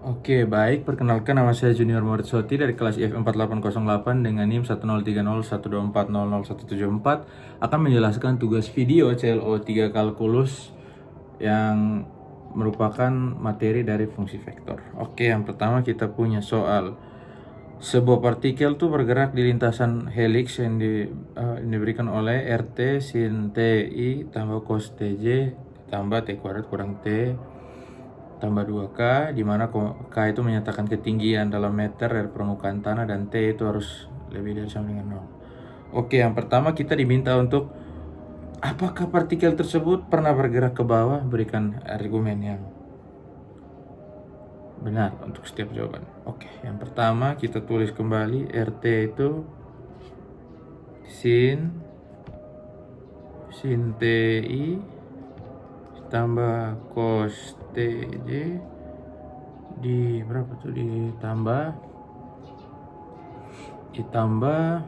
Oke, baik. Perkenalkan, nama saya Junior Muhammad Soti dari kelas IF4808 dengan NIM 1030124000174 akan menjelaskan tugas video CLO 3 kalkulus yang merupakan materi dari fungsi vektor. Oke, yang pertama kita punya soal. Sebuah partikel tuh bergerak di lintasan helix yang diberikan oleh RT sin TI tambah cos TJ tambah T kuadrat kurang T tambah 2K, di mana K itu menyatakan ketinggian dalam meter dari permukaan tanah dan T itu harus lebih dari sama dengan 0. Oke, yang pertama kita diminta untuk apakah partikel tersebut pernah bergerak ke bawah, berikan argumen yang benar untuk setiap jawaban. Oke, yang pertama kita tulis kembali RT itu sin TI tambah cos TJ di berapa tuh, ditambah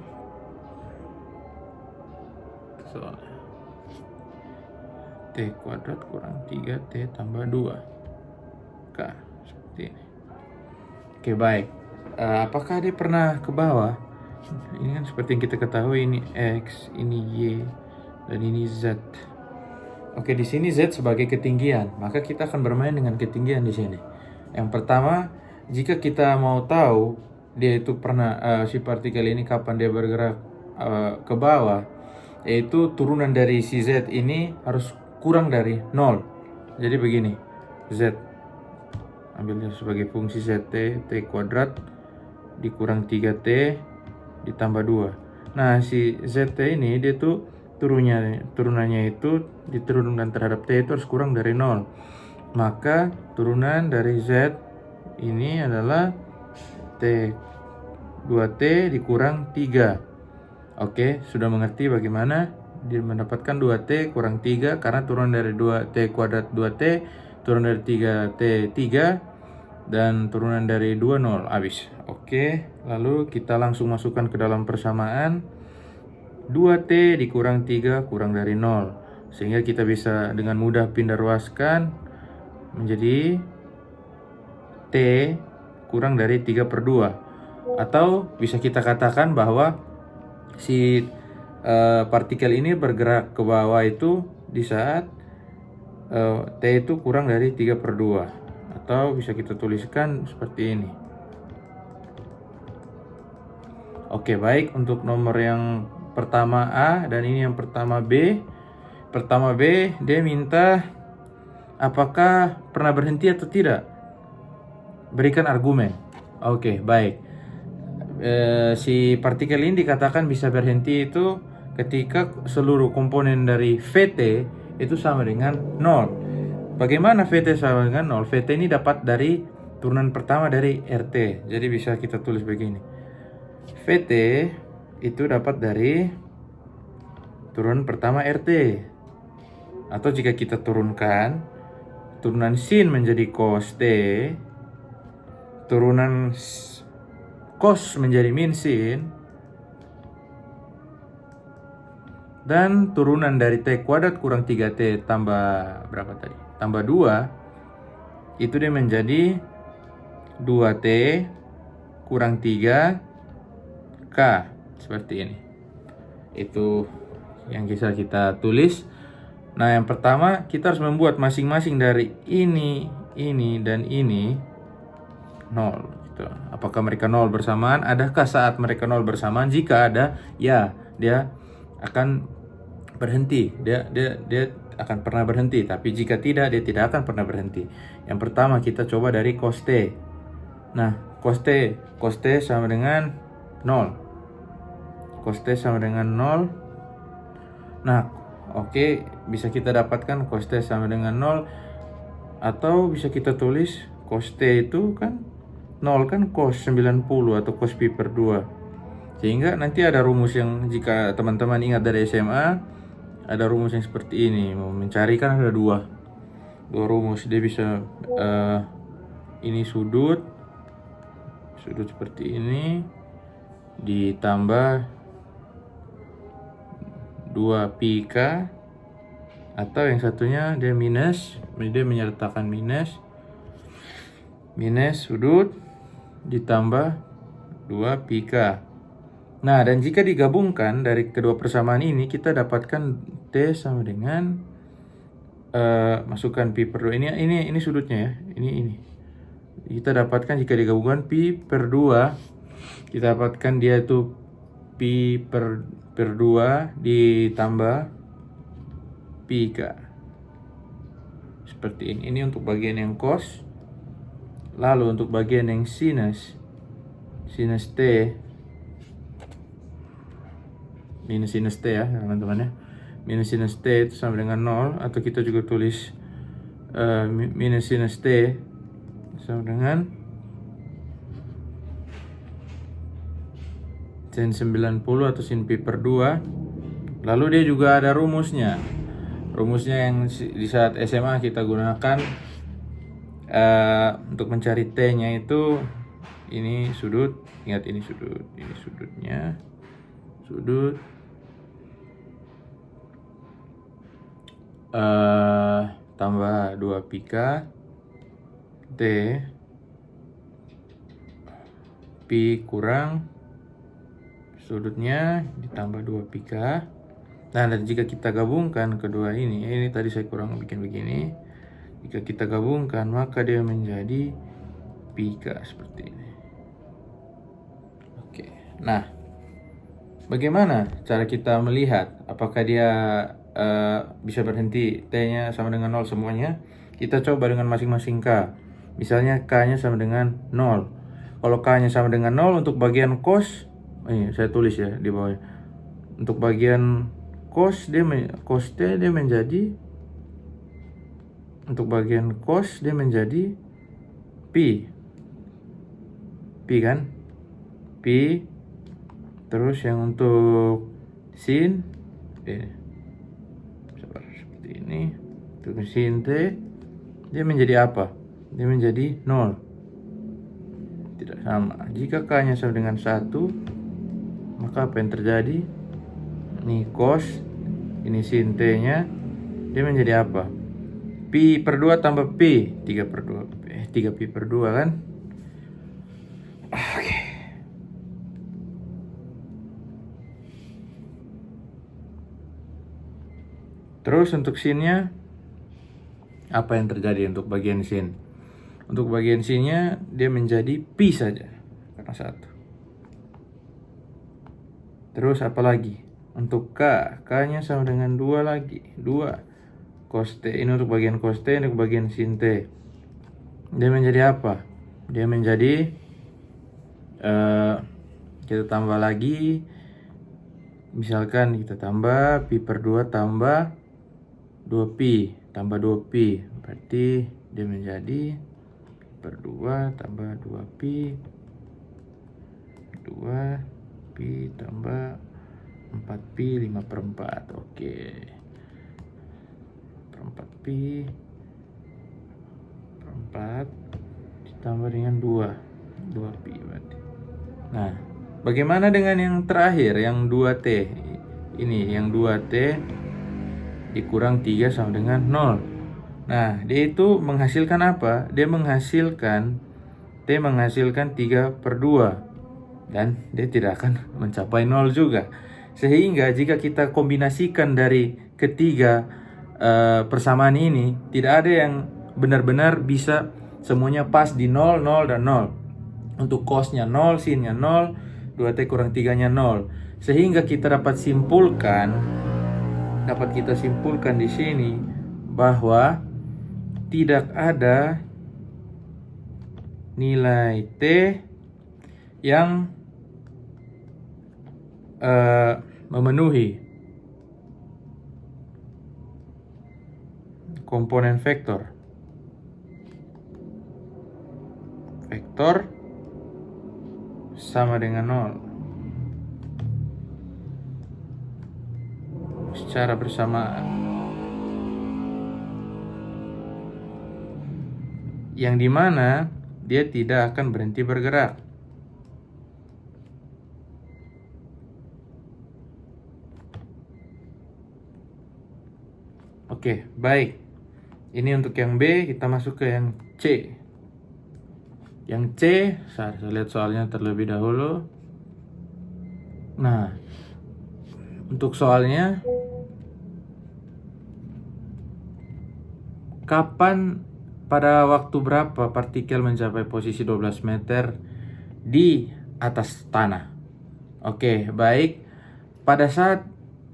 soalnya T kuadrat kurang 3T tambah 2K seperti ini. Oke, baik. Apakah dia pernah ke bawah? Ini kan seperti yang kita ketahui, ini X, ini Y, dan ini Z. Oke, di sini Z sebagai ketinggian, maka kita akan bermain dengan ketinggian di sini. Yang pertama, jika kita mau tahu dia itu pernah si partikel ini kapan dia bergerak ke bawah, yaitu turunan dari si Z ini harus kurang dari 0. Jadi begini, Z ambilnya sebagai fungsi ZT, T kuadrat dikurang 3T ditambah 2. Nah, si ZT ini dia tuh turunannya itu diturunkan terhadap T itu harus kurang dari 0. Maka turunan dari Z ini adalah T 2T dikurang 3. Oke, sudah mengerti bagaimana dia mendapatkan 2T kurang 3 karena turunan dari 2T kuadrat 2T, turun dari 3T 3, dan turunan dari 2 0 habis. Oke, lalu kita langsung masukkan ke dalam persamaan 2T dikurang 3 kurang dari 0, sehingga kita bisa dengan mudah pindah ruaskan menjadi T kurang dari 3/2. Atau bisa kita katakan bahwa si partikel ini bergerak ke bawah itu di saat T itu kurang dari 3/2. Atau bisa kita tuliskan seperti ini. Oke, baik. Untuk nomor yang pertama A dan ini yang pertama B. Pertama B, dia minta apakah pernah berhenti atau tidak. Berikan argumen. Oke, baik. Si partikel ini dikatakan bisa berhenti itu ketika seluruh komponen dari VT itu sama dengan 0. Bagaimana VT sama dengan 0? VT ini dapat dari turunan pertama dari RT. Jadi bisa kita tulis begini. VT itu dapat dari turunan pertama RT. Atau jika kita turunkan, turunan sin menjadi cos T, turunan cos menjadi min sin, dan turunan dari T kuadrat kurang 3T tambah berapa tadi? Tambah 2, itu dia menjadi 2T kurang 3K. Seperti ini. Itu yang bisa kita tulis. Nah, yang pertama kita harus membuat masing-masing dari ini, dan ini 0. Gitu. Apakah mereka 0 bersamaan? Adakah saat mereka 0 bersamaan? Jika ada, ya dia akan berhenti. Dia akan pernah berhenti. Tapi jika tidak, dia tidak akan pernah berhenti. Yang pertama kita coba dari cos T. Nah, cos T sama dengan 0. Cos T sama dengan 0. Nah, oke, bisa kita dapatkan cos T sama dengan 0. Atau bisa kita tulis cos T itu kan 0 kan cos 90 atau cos pi/2. Sehingga nanti ada rumus yang jika teman-teman ingat dari SMA, ada rumus yang seperti ini. Mau mencari kan ada dua rumus. Dia bisa ini sudut seperti ini ditambah 2πk, atau yang satunya dia minus, dia menyertakan minus minus sudut ditambah 2 pi K. Nah, dan jika digabungkan dari kedua persamaan ini, kita dapatkan T sama dengan masukkan pi per 2. Ini sudutnya ya. Ini. Kita dapatkan jika digabungkan pi per 2, kita dapatkan dia itu pi per 2 ditambah pi K. Seperti ini. Ini untuk bagian yang cos. Lalu untuk bagian yang sinus T, minus sinus T ya teman-teman ya. Minus sinus T itu sama dengan 0, atau kita juga tulis minus sinus T sama dengan sin 90 atau sin pi per 2. Lalu dia juga ada rumusnya. Rumusnya yang di saat SMA kita gunakan untuk mencari T-nya itu, ini sudut, ingat ini sudut, ini sudutnya, sudut tambah 2 pi K T pi kurang sudutnya ditambah 2 pi K. Nah, dan jika kita gabungkan kedua ini tadi saya kurang bikin begini. Jika kita gabungkan, maka dia menjadi pi K seperti ini. Oke. Nah, bagaimana cara kita melihat apakah dia bisa berhenti T-nya sama dengan 0 semuanya? Kita coba dengan masing-masing K. Misalnya K-nya sama dengan 0. Kalau K-nya sama dengan 0 untuk bagian cos, ini saya tulis ya di bawah. Untuk bagian cos T dia menjadi, untuk bagian cos dia menjadi pi kan, pi. Terus yang untuk sin seperti ini, untuk sin T dia menjadi apa? Dia menjadi 0. Tidak sama. Jika K nya sama dengan 1, maka apa yang terjadi? Ini cos, ini sin T nya, dia menjadi apa? Pi per 2 tambah pi, 3 per 2, 3 pi per 2 kan? Oke. Terus untuk sinnya, apa yang terjadi untuk bagian sin? Untuk bagian sinnya dia menjadi pi saja, karena 1. Terus apa lagi? Untuk K nya sama dengan 2 lagi, 2 cos T. Ini untuk bagian cos T, untuk bagian sin T. Dia menjadi apa? Dia menjadi kita tambah lagi, misalkan kita tambah pi per 2 tambah 2 pi tambah 2 pi, berarti dia menjadi pi per 2 tambah 2 pi, 2 pi tambah 4 pi 5 per 4. Oke, per 4 pi per 4 ditambah dengan 2 pi berarti. Nah, bagaimana dengan yang terakhir, yang 2T? Ini yang 2T dikurang 3 sama dengan 0. Nah, dia itu menghasilkan apa? Dia menghasilkan T menghasilkan 3 per 2. Dan dia tidak akan mencapai 0 juga. Sehingga jika kita kombinasikan dari ketiga persamaan ini, tidak ada yang benar-benar bisa semuanya pas di 0, 0, dan 0. Untuk cosnya 0, sinnya 0, 2T kurang 3-nya 0. Sehingga kita dapat kita simpulkan di sini bahwa tidak ada nilai T yang memenuhi komponen vektor sama dengan 0 secara bersamaan, yang dimana dia tidak akan berhenti bergerak. Oke, baik. Ini untuk yang B, kita masuk ke yang C. Yang C, saya lihat soalnya terlebih dahulu. Nah, untuk soalnya, kapan pada waktu berapa partikel mencapai posisi 12 meter di atas tanah? Oke, baik. Pada saat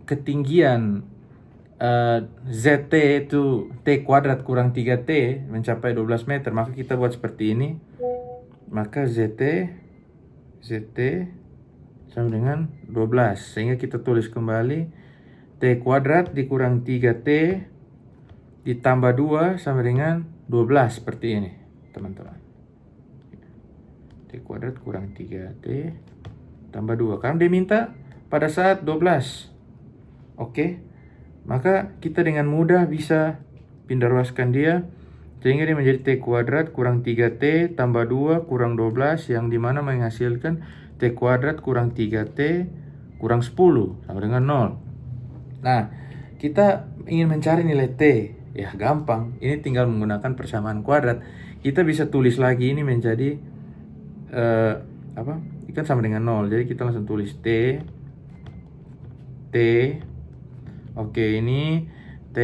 ketinggian ZT itu T kuadrat kurang 3T mencapai 12 meter, maka kita buat seperti ini. Maka ZT sama dengan 12. Sehingga kita tulis kembali T kuadrat dikurang 3T ditambah 2 sama dengan 12 seperti ini, teman-teman. T kuadrat kurang 3T tambah 2. Karena dia minta pada saat 12. Oke. Maka kita dengan mudah bisa pindah ruaskan dia sehingga dia menjadi T kuadrat kurang 3T tambah 2 kurang 12, yang dimana menghasilkan T kuadrat kurang 3T kurang 10 sama dengan 0. Nah, kita ingin mencari nilai T. Ya gampang, ini tinggal menggunakan persamaan kuadrat. Kita bisa tulis lagi ini menjadi Ikan sama dengan 0. Jadi kita langsung tulis T. Oke, ini T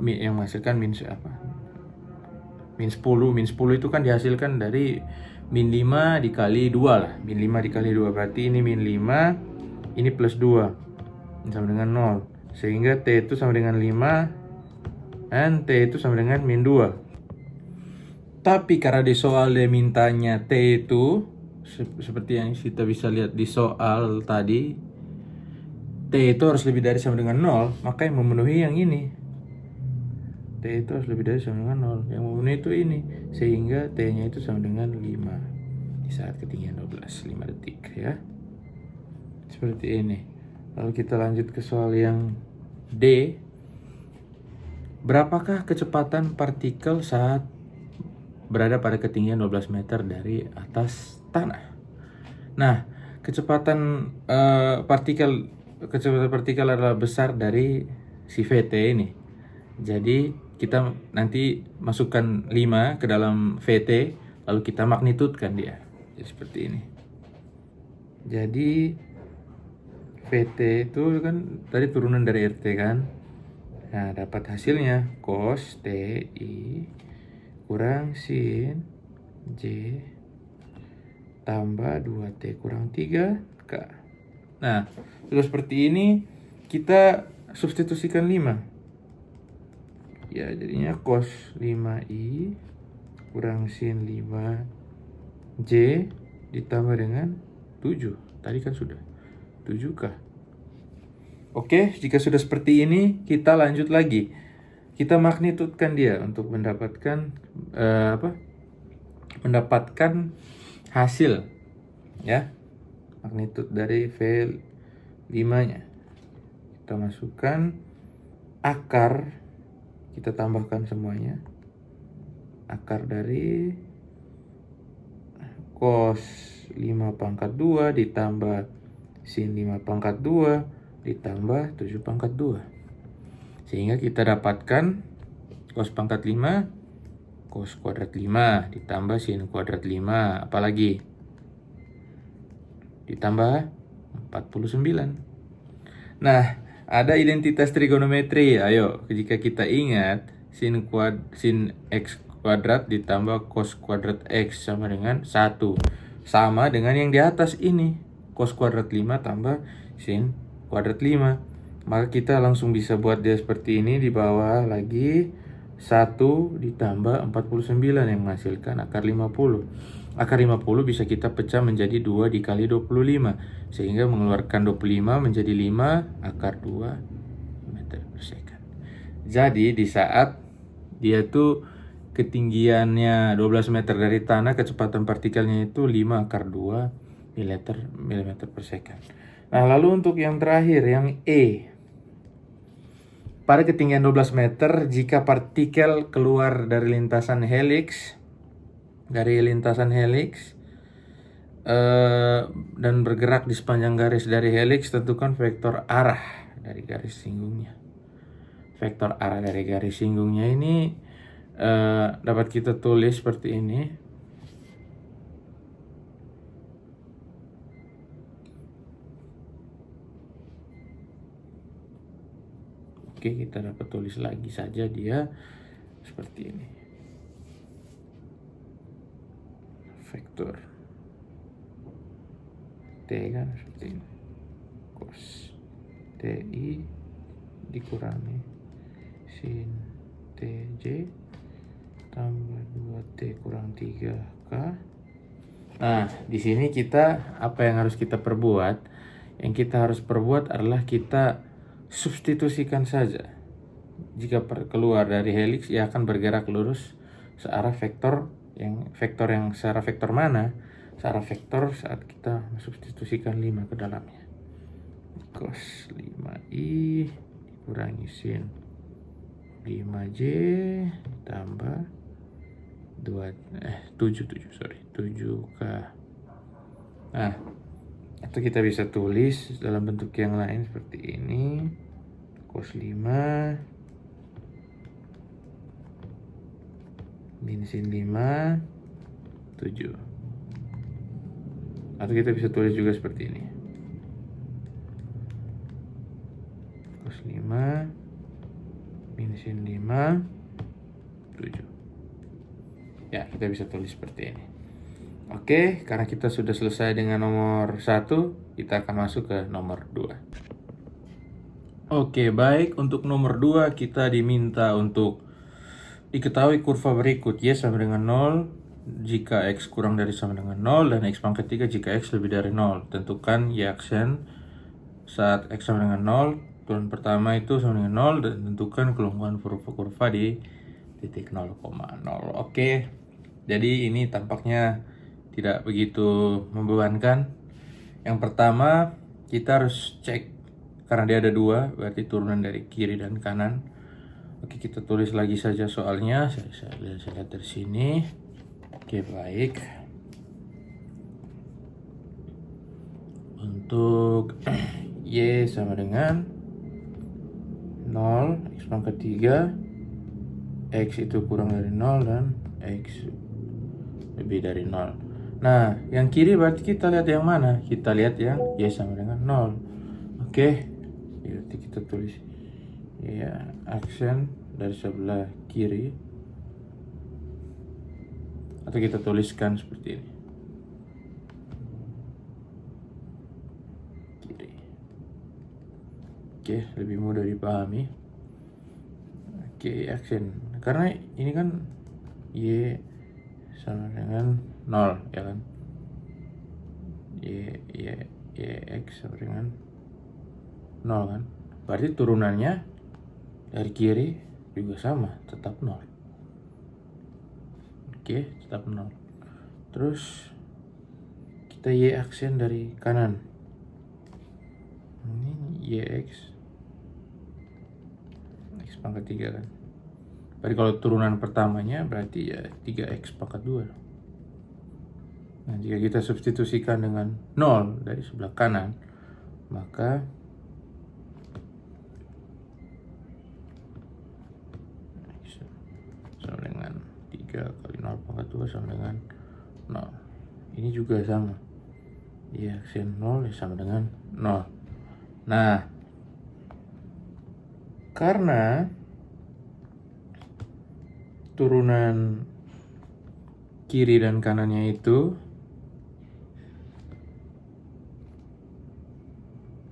yang menghasilkan min 10. Min 10 itu kan dihasilkan dari min 5 dikali 2 lah. Min 5 dikali 2 berarti ini min 5, ini plus 2. Ini sama dengan 0. Sehingga T itu sama dengan 5 dan T itu sama dengan min 2. Tapi karena di soal dia mintanya T itu seperti yang kita bisa lihat di soal tadi, T itu harus lebih dari sama dengan 0, maka yang memenuhi yang ini. T itu harus lebih dari sama dengan 0, yang memenuhi itu ini. Sehingga T-nya itu sama dengan 5 di saat ketinggian 12, 5 detik ya. Seperti ini. Lalu kita lanjut ke soal yang D. Berapakah kecepatan partikel saat berada pada ketinggian 12 meter dari atas tanah? Nah, kecepatan partikel adalah besar dari si VT ini. Jadi kita nanti masukkan 5 ke dalam VT, lalu kita magnitudkan dia. Jadi seperti ini. Jadi VT itu kan tadi turunan dari RT kan. Nah, dapat hasilnya cos TI kurang sin J tambah 2T kurang 3K. Nah, sudah seperti ini, kita substitusikan 5. Ya, jadinya cos 5I kurang sin 5J ditambah dengan 7. Tadi kan sudah 7K. Oke, jika sudah seperti ini, kita lanjut lagi. Kita magnitudkan dia untuk mendapatkan mendapatkan hasil ya. Magnitud dari V5-nya. Kita masukkan akar, kita tambahkan semuanya. Akar dari cos 5 pangkat 2 ditambah sin 5 pangkat 2 ditambah 7 pangkat 2. Sehingga kita dapatkan cos pangkat 5, cos kuadrat 5 ditambah sin kuadrat 5, apalagi ditambah 49. Nah, ada identitas trigonometri. Ayo, jika kita ingat sin x kuadrat ditambah cos kuadrat x sama dengan 1. Sama dengan yang di atas ini, cos kuadrat 5 tambah sin kuadrat 5. Maka kita langsung bisa buat dia seperti ini. Di bawah lagi 1 ditambah 49 yang menghasilkan akar 50. Akar 50 bisa kita pecah menjadi 2 dikali 25. Sehingga mengeluarkan 25 menjadi 5 akar 2 meter per second. Jadi di saat dia tuh ketinggiannya 12 meter dari tanah, kecepatan partikelnya itu 5 akar 2 mm per second. Nah, lalu untuk yang terakhir, yang E. Pada ketinggian 12 meter, jika partikel keluar dari lintasan helix, dan bergerak di sepanjang garis dari helix, tentukan vektor arah dari garis singgungnya. Vektor arah dari garis singgungnya ini dapat kita tulis seperti ini. Oke, kita dapat tulis lagi saja dia seperti ini. Vektor T kan seperti ini. Cos TI dikurangi sin TJ tambah 2T kurang 3K. Nah, di sini kita apa yang harus kita perbuat? Yang kita harus perbuat adalah kita substitusikan saja. Jika keluar dari helix, ia akan bergerak lurus searah vektor yang searah vektor mana? Searah vektor saat kita substitusikan 5 ke dalamnya. Cos 5i dikurangi sin 5j ditambah 7k. Nah, atau kita bisa tulis dalam bentuk yang lain seperti ini. Cos 5 min sin 5 7. Atau kita bisa tulis juga seperti ini. Cos 5 min sin 5 7. Ya, kita bisa tulis seperti ini. Oke, karena kita sudah selesai dengan nomor 1, kita akan masuk ke nomor 2. Oke, baik. Untuk nomor 2 kita diminta untuk diketahui kurva berikut. Y sama dengan 0 jika X kurang dari sama dengan 0 dan X pangkat 3 jika X lebih dari 0. Tentukan Y aksen saat X sama dengan 0. Turunan pertama itu sama dengan 0 dan tentukan kelengkungan kurva di titik 0,0. Oke, jadi ini tampaknya tidak begitu membebankan. Yang pertama kita harus cek, karena dia ada 2, berarti turunan dari kiri dan kanan. Oke, kita tulis lagi saja soalnya. Saya lihat dari sini. Oke, baik. Untuk Y sama dengan 0, X pangkat 3, X itu kurang dari 0 dan X lebih dari 0. Nah, yang kiri berarti kita lihat yang mana? Kita lihat yang Y sama dengan 0. Oke, berarti kita tulis ya aksen dari sebelah kiri. Atau kita tuliskan seperti ini. Kiri. Oke, lebih mudah dipahami. Oke, aksen. Karena ini kan Y sama dengan 0, ya kan? Y X sama dengan 0 kan? Berarti turunannya dari kiri juga sama, tetap 0. Oke, tetap 0. Terus kita Y aksen dari kanan. Ini Y X pangkat 3 kan? Berarti kalau turunan pertamanya berarti ya 3X pangkat 2. Nah, jika kita substitusikan dengan 0 dari sebelah kanan, maka sama dengan 3 kali 0 pangkat 2 sama dengan 0. Ini juga sama. Y aksen 0 sama dengan 0. Nah, karena turunan kiri dan kanannya itu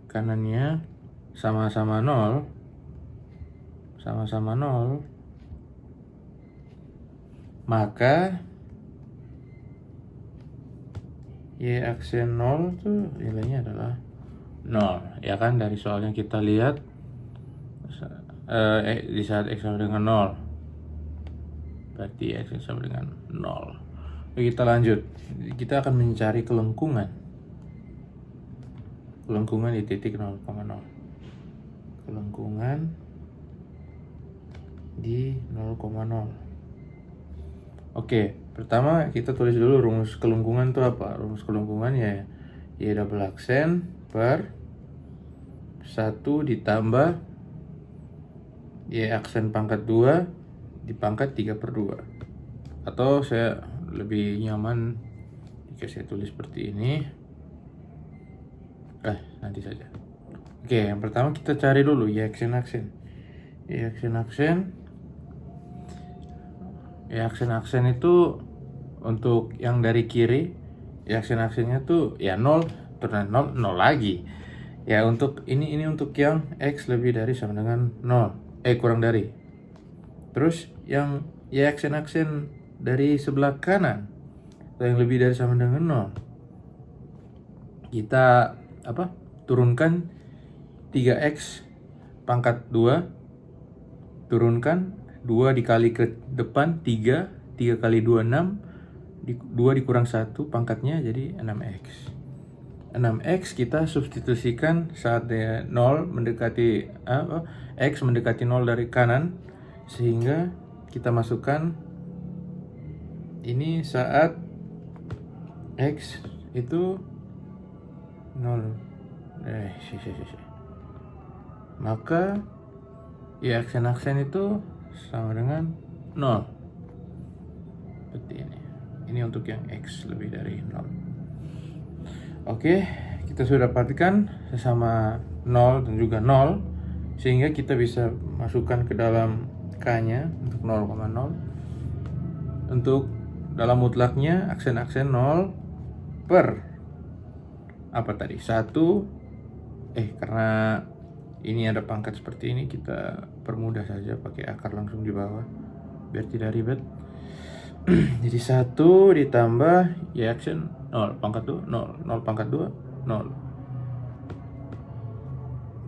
kanannya sama-sama 0, maka Y aksen 0 tuh nilainya adalah 0, ya kan? Dari soalnya kita lihat di saat X sama dengan 0, berarti X sama dengan 0. Oke, kita lanjut. Kita akan mencari kelengkungan di titik 0,0. Kelengkungan di 0,0. Oke, pertama kita tulis dulu rumus kelengkungan itu apa? Rumus kelengkungan ya Y double aksen per 1 ditambah Y aksen pangkat 2 dipangkat 3/2. Atau saya lebih nyaman jika saya tulis seperti ini. Nanti saja. Oke, yang pertama kita cari dulu Y aksen. Ya, aksen-aksen. Ya, aksen-aksen itu untuk yang dari kiri, ya aksen-aksennya tuh ya 0, terus 0, 0 lagi. Ya, untuk ini untuk yang X lebih dari sama dengan 0. Kurang dari. Terus yang ya aksen-aksen dari sebelah kanan, yang lebih dari sama dengan 0. Kita turunkan 3x pangkat 2, turunkan 2 dikali ke depan 3 kali 2 6, 2 dikurang 1 pangkatnya jadi 6x. 6x kita substitusikan saat 0 mendekati x mendekati 0 dari kanan, sehingga kita masukkan ini saat x itu 0. Maka ya aksen-aksen itu sama dengan 0. Seperti ini. Ini untuk yang X lebih dari 0. Oke, kita sudah dapatkan sesama 0 dan juga 0, sehingga kita bisa masukkan ke dalam K-nya untuk 0,0. Untuk dalam mutlaknya aksen-aksen 0 per apa tadi? 1. Karena ini ada pangkat seperti ini, kita permudah saja pakai akar langsung di bawah biar tidak ribet. Jadi 1 ditambah ya aksen 0 pangkat 2 0, 0 pangkat 2 0.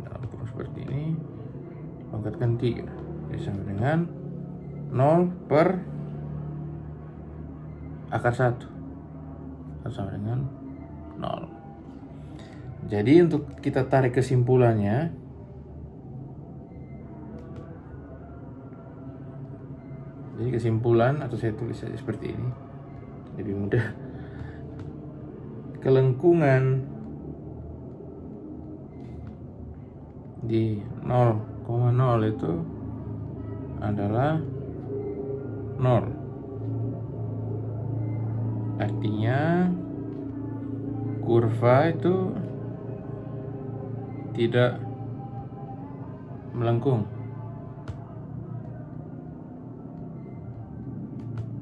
Nah, seperti ini pangkatkan 3, jadi sama dengan 0 per akar 1 sama dengan 0. Jadi untuk kita tarik kesimpulannya, jadi kesimpulan, atau saya tulis saja seperti ini lebih mudah. Kelengkungan di 0,0 itu adalah 0. Artinya kurva itu tidak melengkung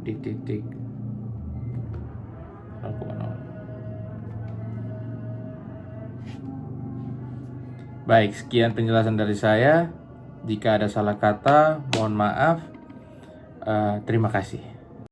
di titik 0,0. Baik, sekian penjelasan dari saya. Jika ada salah kata, mohon maaf. Terima kasih.